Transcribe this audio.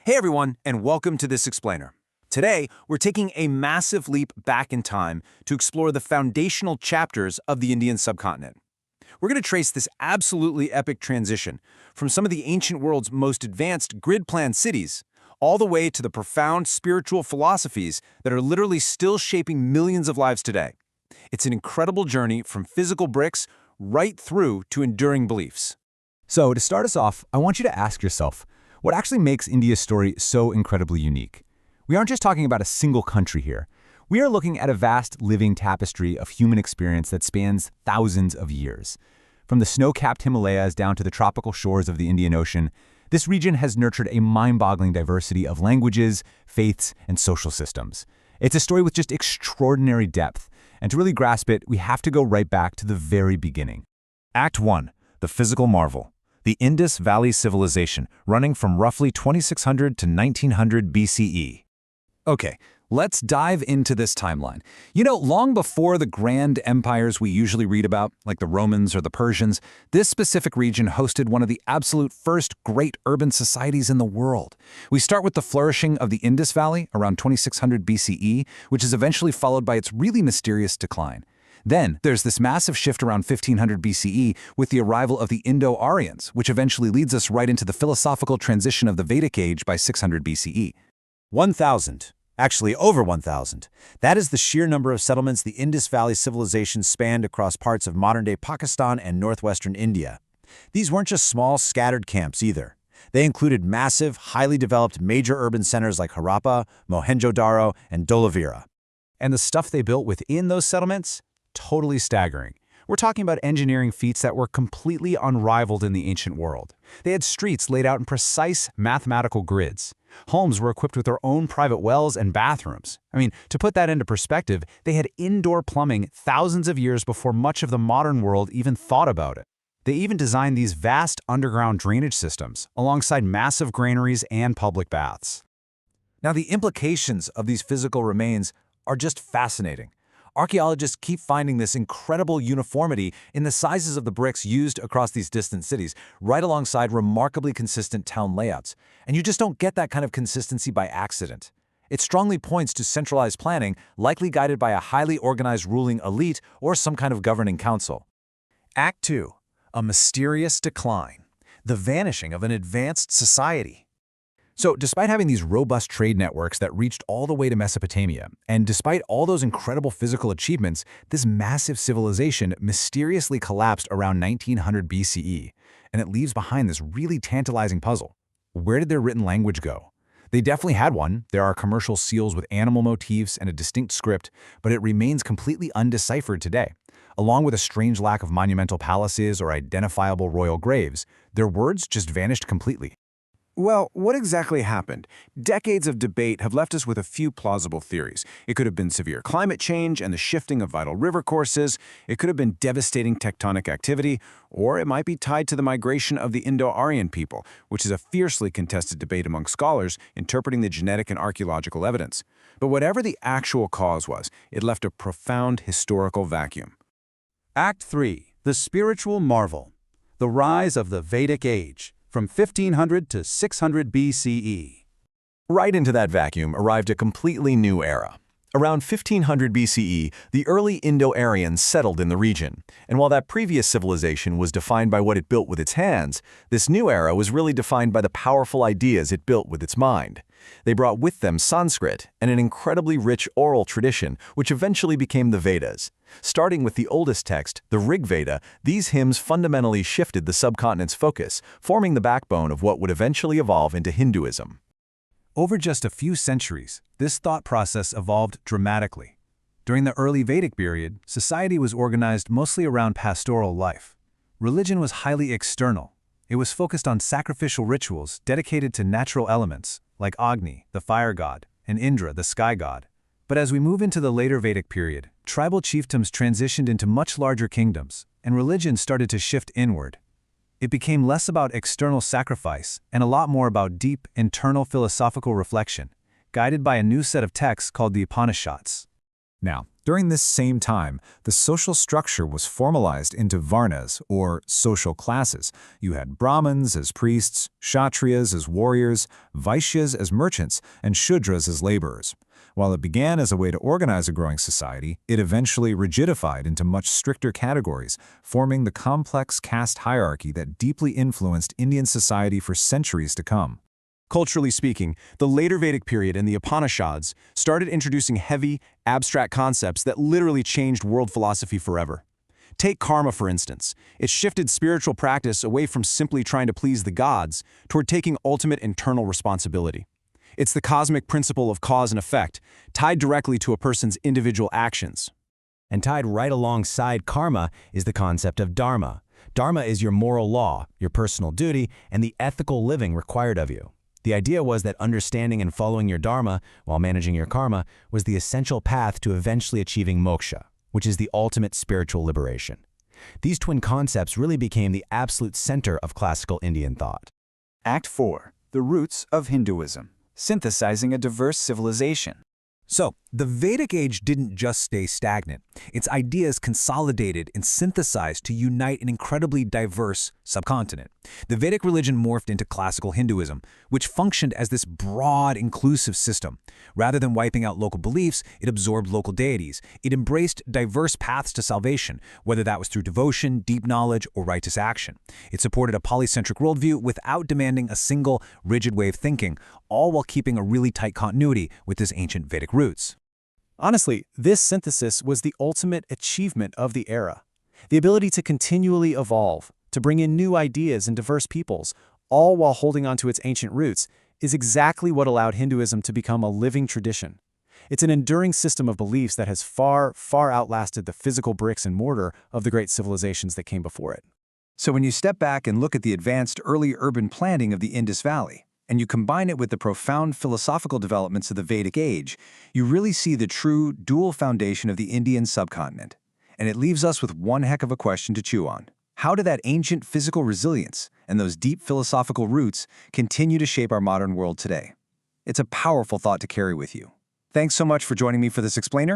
Hey everyone, and welcome to This Explainer. Today, we're taking a massive leap back in time to explore the foundational chapters of the Indian subcontinent. We're going to trace this absolutely epic transition from some of the ancient world's most advanced grid-planned cities all the way to the profound spiritual philosophies that are literally still shaping millions of lives today. It's an incredible journey from physical bricks right through to enduring beliefs. So to start us off, I want you to ask yourself, what actually makes India's story so incredibly unique? We aren't just talking about a single country here. We are looking at a vast living tapestry of human experience that spans thousands of years. From the snow-capped Himalayas down to the tropical shores of the Indian Ocean, this region has nurtured a mind-boggling diversity of languages, faiths, and social systems. It's a story with just extraordinary depth, and to really grasp it, we have to go right back to the very beginning. Act 1. The Physical Marvel. The Indus Valley Civilization, running from roughly 2600 to 1900 BCE. Okay, let's dive into this timeline. Long before the grand empires we usually read about, like the Romans or the Persians, this specific region hosted one of the absolute first great urban societies in the world. We start with the flourishing of the Indus Valley around 2600 BCE, which is eventually followed by its really mysterious decline. Then, there's this massive shift around 1500 BCE with the arrival of the Indo-Aryans, which eventually leads us right into the philosophical transition of the Vedic age by 600 BCE. 1,000. Actually, over 1,000. That is the sheer number of settlements the Indus Valley Civilization spanned across parts of modern-day Pakistan and northwestern India. These weren't just small, scattered camps either. They included massive, highly developed major urban centers like Harappa, Mohenjo-Daro, and Dholavira. And the stuff they built within those settlements? Totally staggering. We're talking about engineering feats that were completely unrivaled in the ancient world. They had streets laid out in precise mathematical grids. Homes were equipped with their own private wells and bathrooms. To put that into perspective, they had indoor plumbing thousands of years before much of the modern world even thought about it. They even designed these vast underground drainage systems alongside massive granaries and public baths. Now, the implications of these physical remains are just fascinating. Archaeologists keep finding this incredible uniformity in the sizes of the bricks used across these distant cities, right alongside remarkably consistent town layouts. And you just don't get that kind of consistency by accident. It strongly points to centralized planning, likely guided by a highly organized ruling elite or some kind of governing council. Act 2. A mysterious decline. The vanishing of an advanced society. So, despite having these robust trade networks that reached all the way to Mesopotamia, and despite all those incredible physical achievements, this massive civilization mysteriously collapsed around 1900 BCE, and it leaves behind this really tantalizing puzzle. Where did their written language go? They definitely had one. There are commercial seals with animal motifs and a distinct script, but it remains completely undeciphered today. Along with a strange lack of monumental palaces or identifiable royal graves, their words just vanished completely. Well, what exactly happened? Decades of debate have left us with a few plausible theories. It could have been severe climate change and the shifting of vital river courses. It could have been devastating tectonic activity, or it might be tied to the migration of the Indo-Aryan people, which is a fiercely contested debate among scholars interpreting the genetic and archaeological evidence. But whatever the actual cause was, it left a profound historical vacuum. Act 3. The Spiritual Marvel. The Rise of the Vedic Age. From 1500 to 600 BCE. Right into that vacuum arrived a completely new era. Around 1500 BCE, the early Indo-Aryans settled in the region, and while that previous civilization was defined by what it built with its hands, this new era was really defined by the powerful ideas it built with its mind. They brought with them Sanskrit and an incredibly rich oral tradition, which eventually became the Vedas. Starting with the oldest text, the Rig Veda, these hymns fundamentally shifted the subcontinent's focus, forming the backbone of what would eventually evolve into Hinduism. Over just a few centuries, this thought process evolved dramatically. During the early Vedic period, society was organized mostly around pastoral life. Religion was highly external. It was focused on sacrificial rituals dedicated to natural elements, like Agni, the fire god, and Indra, the sky god. But as we move into the later Vedic period, tribal chiefdoms transitioned into much larger kingdoms, and religion started to shift inward. It became less about external sacrifice and a lot more about deep, internal philosophical reflection, guided by a new set of texts called the Upanishads. Now, During this same time, the social structure was formalized into varnas, or social classes. You had Brahmins as priests, Kshatriyas as warriors, Vaishyas as merchants, and Shudras as laborers. While it began as a way to organize a growing society, it eventually rigidified into much stricter categories, forming the complex caste hierarchy that deeply influenced Indian society for centuries to come. Culturally speaking, the later Vedic period and the Upanishads started introducing heavy, abstract concepts that literally changed world philosophy forever. Take karma, for instance. It shifted spiritual practice away from simply trying to please the gods toward taking ultimate internal responsibility. It's the cosmic principle of cause and effect, tied directly to a person's individual actions. And tied right alongside karma is the concept of dharma. Dharma is your moral law, your personal duty, and the ethical living required of you. The idea was that understanding and following your dharma while managing your karma was the essential path to eventually achieving moksha, which is the ultimate spiritual liberation. These twin concepts really became the absolute center of classical Indian thought. Act 4. The Roots of Hinduism. Synthesizing a diverse civilization. So, the Vedic age didn't just stay stagnant. Its ideas consolidated and synthesized to unite an incredibly diverse subcontinent. The Vedic religion morphed into classical Hinduism, which functioned as this broad, inclusive system. Rather than wiping out local beliefs, it absorbed local deities. It embraced diverse paths to salvation, whether that was through devotion, deep knowledge, or righteous action. It supported a polycentric worldview without demanding a single, rigid way of thinking, all while keeping a really tight continuity with its ancient Vedic roots. Honestly, this synthesis was the ultimate achievement of the era. The ability to continually evolve, to bring in new ideas and diverse peoples, all while holding on to its ancient roots, is exactly what allowed Hinduism to become a living tradition. It's an enduring system of beliefs that has far, far outlasted the physical bricks and mortar of the great civilizations that came before it. So when you step back and look at the advanced early urban planning of the Indus Valley, and you combine it with the profound philosophical developments of the Vedic age, you really see the true dual foundation of the Indian subcontinent. And it leaves us with one heck of a question to chew on. How did that ancient physical resilience and those deep philosophical roots continue to shape our modern world today? It's a powerful thought to carry with you. Thanks so much for joining me for this explainer.